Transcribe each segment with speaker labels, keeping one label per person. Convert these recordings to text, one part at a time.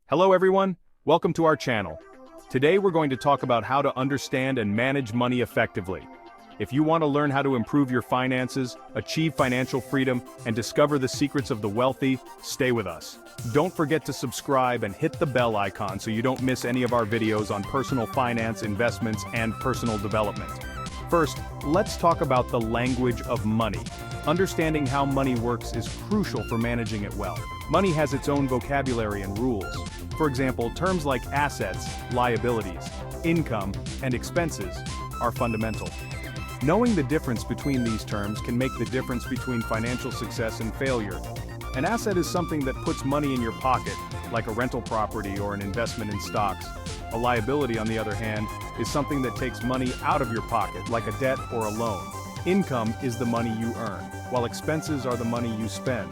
Speaker 1: Hello everyone, welcome to our channel. Today we're going to talk about how to understand and manage money effectively. If you want to learn how to improve your finances, achieve financial freedom, and discover the secrets of the wealthy, stay with us. Don't forget to subscribe and hit the bell icon so you don't miss any of our videos on personal finance, investments, and personal development. First, let's talk about the language of money. Understanding how money works is crucial for managing it well. Money has its own vocabulary and rules. For example, terms like assets, liabilities, income, and expenses are fundamental. Knowing the difference between these terms can make the difference between financial success and failure. An asset is something that puts money in your pocket, like a rental property or an investment in stocks. A liability, on the other hand, is something that takes money out of your pocket, like a debt or a loan. Income is the money you earn, while expenses are the money you spend.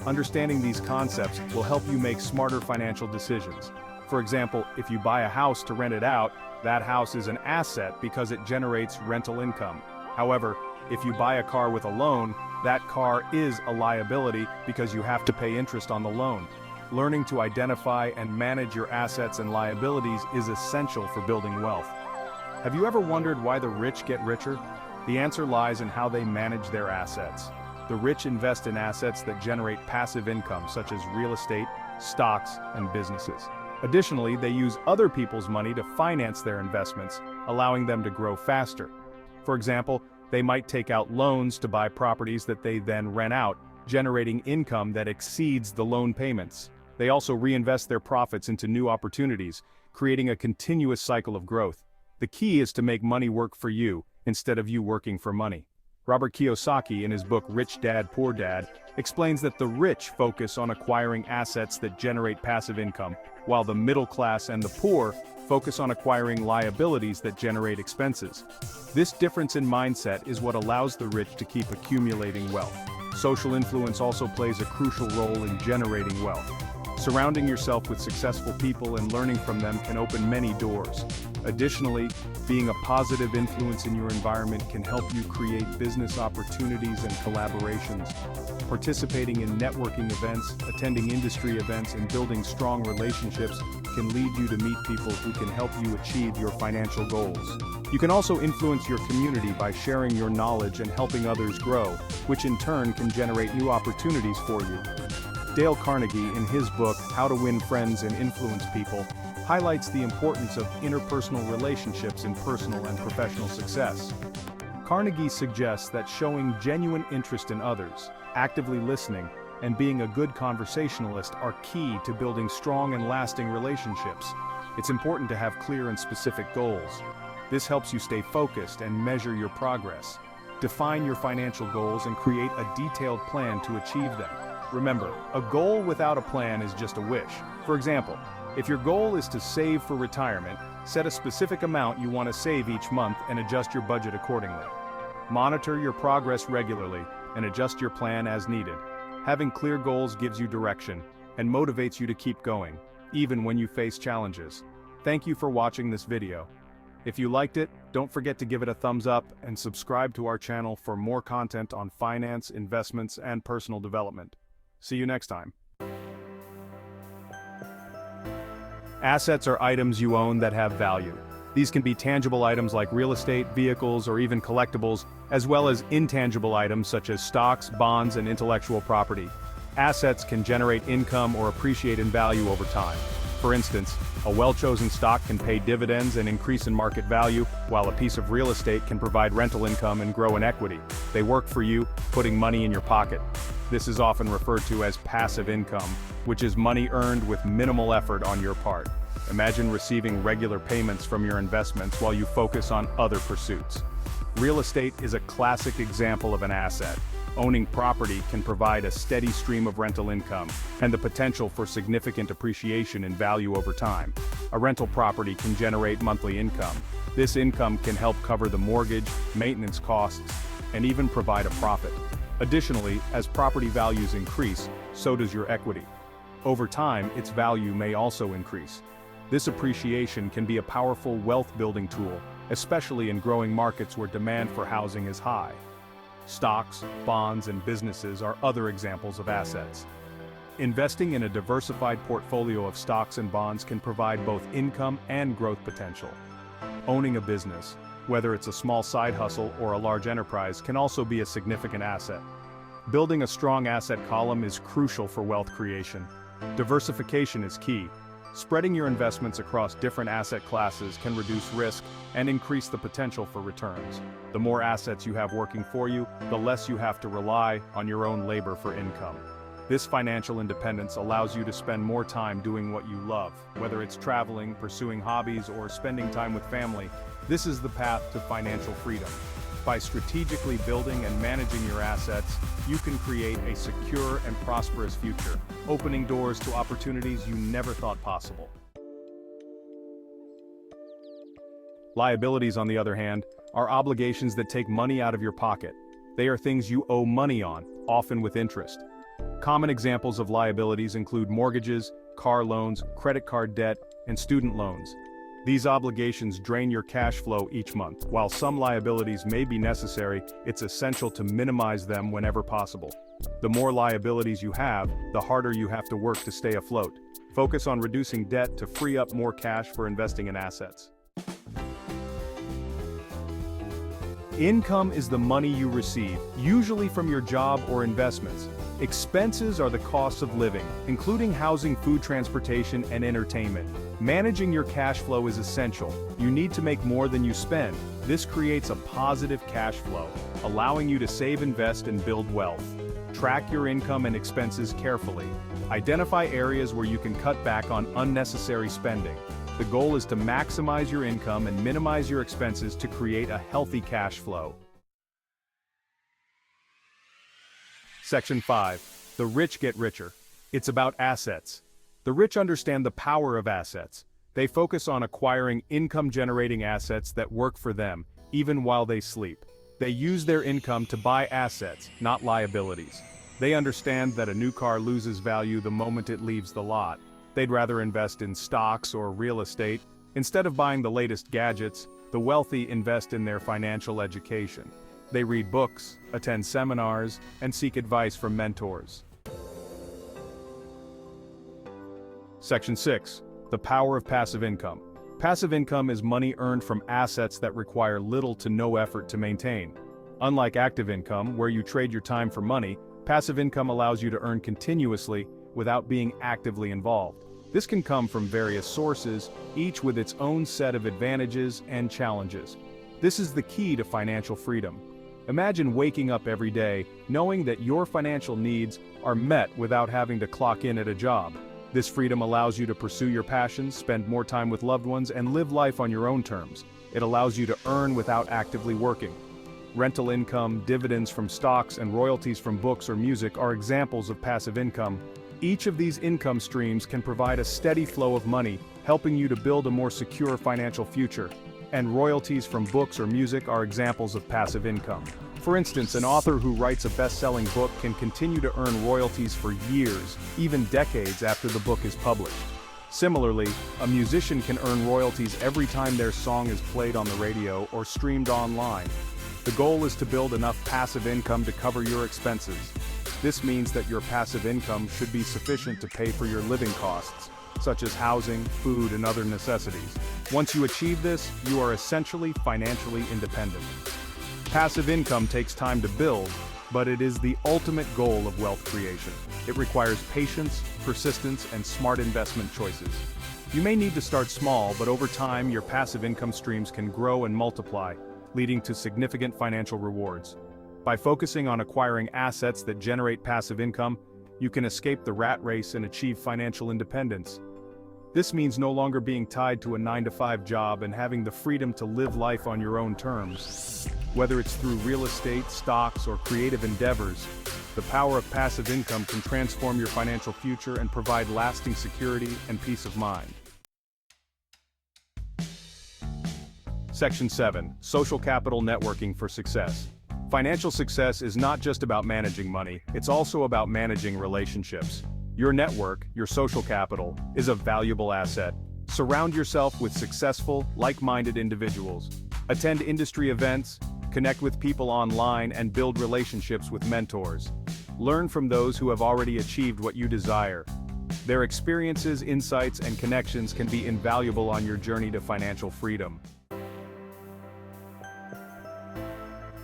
Speaker 1: Understanding these concepts will help you make smarter financial decisions. For example, if you buy a house to rent it out, that house is an asset because it generates rental income. However, if you buy a car with a loan, that car is a liability because you have to pay interest on the loan. Learning to identify and manage your assets and liabilities is essential for building wealth. Have you ever wondered why the rich get richer? The answer lies in how they manage their assets. The rich invest in assets that generate passive income, such as real estate, stocks, and businesses. Additionally, they use other people's money to finance their investments, allowing them to grow faster. For example, they might take out loans to buy properties that they then rent out, generating income that exceeds the loan payments. They also reinvest their profits into new opportunities, creating a continuous cycle of growth. The key is to make money work for you, instead of you working for money. Robert Kiyosaki, in his book Rich Dad, Poor Dad, explains that the rich focus on acquiring assets that generate passive income, while the middle class and the poor focus on acquiring liabilities that generate expenses. This difference in mindset is what allows the rich to keep accumulating wealth. Social influence also plays a crucial role in generating wealth. Surrounding yourself with successful people and learning from them can open many doors. Additionally, being a positive influence in your environment can help you create business opportunities and collaborations. Participating in networking events, attending industry events, and building strong relationships can lead you to meet people who can help you achieve your financial goals. You can also influence your community by sharing your knowledge and helping others grow, which in turn can generate new opportunities for you. Dale Carnegie, in his book, How to Win Friends and Influence People, highlights the importance of interpersonal relationships in personal and professional success. Carnegie suggests that showing genuine interest in others, actively listening, and being a good conversationalist are key to building strong and lasting relationships. It's important to have clear and specific goals. This helps you stay focused and measure your progress. Define your financial goals and create a detailed plan to achieve them. Remember, a goal without a plan is just a wish. For example, if your goal is to save for retirement, set a specific amount you want to save each month and adjust your budget accordingly. Monitor your progress regularly and adjust your plan as needed. Having clear goals gives you direction and motivates you to keep going, even when you face challenges. Thank you for watching this video. If you liked it, don't forget to give it a thumbs up and subscribe to our channel for more content on finance, investments, and personal development. See you next time. Assets are items you own that have value. These can be tangible items like real estate, vehicles, or even collectibles, as well as intangible items such as stocks, bonds, and intellectual property. Assets can generate income or appreciate in value over time. For instance, a well-chosen stock can pay dividends and increase in market value, while a piece of real estate can provide rental income and grow in equity. They work for you, putting money in your pocket. This is often referred to as passive income, which is money earned with minimal effort on your part. Imagine receiving regular payments from your investments while you focus on other pursuits. Real estate is a classic example of an asset. Owning property can provide a steady stream of rental income and the potential for significant appreciation in value over time. A rental property can generate monthly income. This income can help cover the mortgage, maintenance costs, and even provide a profit. Additionally, as property values increase, so does your equity. Over time, its value may also increase. This appreciation can be a powerful wealth-building tool, especially in growing markets where demand for housing is high. Stocks, bonds, and businesses are other examples of assets. Investing in a diversified portfolio of stocks and bonds can provide both income and growth potential. Owning a business, whether it's a small side hustle or a large enterprise, can also be a significant asset. Building a strong asset column is crucial for wealth creation. Diversification is key. Spreading your investments across different asset classes can reduce risk and increase the potential for returns. The more assets you have working for you, the less you have to rely on your own labor for income. This financial independence allows you to spend more time doing what you love, whether it's traveling, pursuing hobbies, or spending time with family. This is the path to financial freedom. By strategically building and managing your assets, you can create a secure and prosperous future, opening doors to opportunities you never thought possible. Liabilities, on the other hand, are obligations that take money out of your pocket. They are things you owe money on, often with interest. Common examples of liabilities include mortgages, car loans, credit card debt, and student loans. These obligations drain your cash flow each month. While some liabilities may be necessary, it's essential to minimize them whenever possible. The more liabilities you have, the harder you have to work to stay afloat. Focus on reducing debt to free up more cash for investing in assets. Income is the money you receive, usually from your job or investments. Expenses are the costs of living, including housing, food, transportation, and entertainment. Managing your cash flow is essential. You need to make more than you spend. This creates a positive cash flow, allowing you to save, invest, and build wealth. Track your income and expenses carefully. Identify areas where you can cut back on unnecessary spending. The goal is to maximize your income and minimize your expenses to create a healthy cash flow. Section 5. The rich get richer. It's about assets. The rich understand the power of assets. They focus on acquiring income-generating assets that work for them, even while they sleep. They use their income to buy assets, not liabilities. They understand that a new car loses value the moment it leaves the lot. They'd rather invest in stocks or real estate. Instead of buying the latest gadgets, the wealthy invest in their financial education. They read books, attend seminars, and seek advice from mentors. Section 6. The power of passive income. Passive income is money earned from assets that require little to no effort to maintain. Unlike active income, where you trade your time for money, passive income allows you to earn continuously without being actively involved. This can come from various sources, each with its own set of advantages and challenges. This is the key to financial freedom. Imagine waking up every day knowing that your financial needs are met without having to clock in at a job. This freedom allows you to pursue your passions, spend more time with loved ones, and live life on your own terms. It allows you to earn without actively working. Rental income, dividends from stocks, and royalties from books or music are examples of passive income. Each of these income streams can provide a steady flow of money, helping you to build a more secure financial future. And royalties from books or music are examples of passive income. For instance, an author who writes a best-selling book can continue to earn royalties for years, even decades after the book is published. Similarly, a musician can earn royalties every time their song is played on the radio or streamed online. The goal is to build enough passive income to cover your expenses. This means that your passive income should be sufficient to pay for your living costs, such as housing, food, and other necessities. Once you achieve this, you are essentially financially independent. Passive income takes time to build, but it is the ultimate goal of wealth creation. It requires patience, persistence, and smart investment choices. You may need to start small, but over time, your passive income streams can grow and multiply, leading to significant financial rewards. By focusing on acquiring assets that generate passive income, you can escape the rat race and achieve financial independence. This means no longer being tied to a 9-to-5 job and having the freedom to live life on your own terms. Whether it's through real estate, stocks, or creative endeavors, the power of passive income can transform your financial future and provide lasting security and peace of mind. Section 7. Social capital networking for success. Financial success is not just about managing money, it's also about managing relationships. Your network, your social capital, is a valuable asset. Surround yourself with successful, like-minded individuals. Attend industry events, connect with people online, and build relationships with mentors. Learn from those who have already achieved what you desire. Their experiences, insights, and connections can be invaluable on your journey to financial freedom.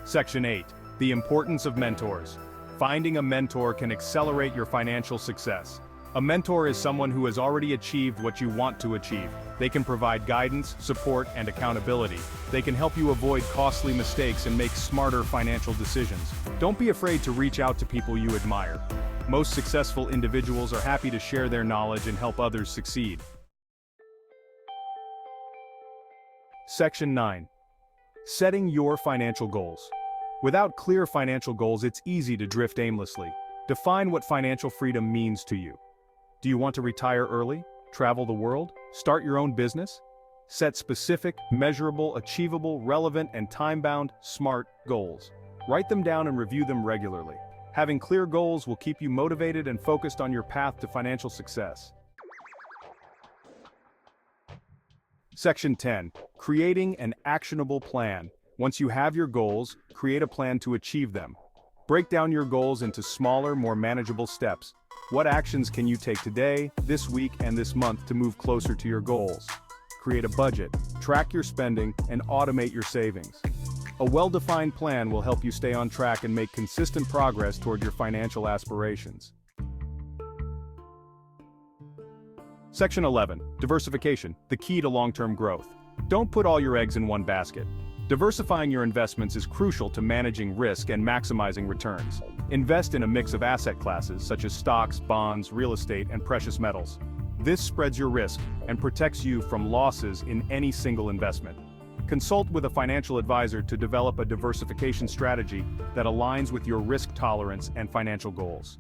Speaker 1: Section 8. The importance of mentors. Finding a mentor can accelerate your financial success. A mentor is someone who has already achieved what you want to achieve. They can provide guidance, support, and accountability. They can help you avoid costly mistakes and make smarter financial decisions. Don't be afraid to reach out to people you admire. Most successful individuals are happy to share their knowledge and help others succeed. Section 9. Setting your financial goals. Without clear financial goals, it's easy to drift aimlessly. Define what financial freedom means to you. Do you want to retire early? Travel the world? Start your own business? Set specific, measurable, achievable, relevant, and time-bound, SMART goals. Write them down and review them regularly. Having clear goals will keep you motivated and focused on your path to financial success. Section 10. Creating an actionable plan. Once you have your goals, create a plan to achieve them. Break down your goals into smaller, more manageable steps. What actions can you take today, this week, and this month to move closer to your goals? Create a budget, track your spending, and automate your savings. A well-defined plan will help you stay on track and make consistent progress toward your financial aspirations. Section 11. Diversification, the key to long-term growth. Don't put all your eggs in one basket. Diversifying your investments is crucial to managing risk and maximizing returns. Invest in a mix of asset classes such as stocks, bonds, real estate, and precious metals. This spreads your risk and protects you from losses in any single investment. Consult with a financial advisor to develop a diversification strategy that aligns with your risk tolerance and financial goals.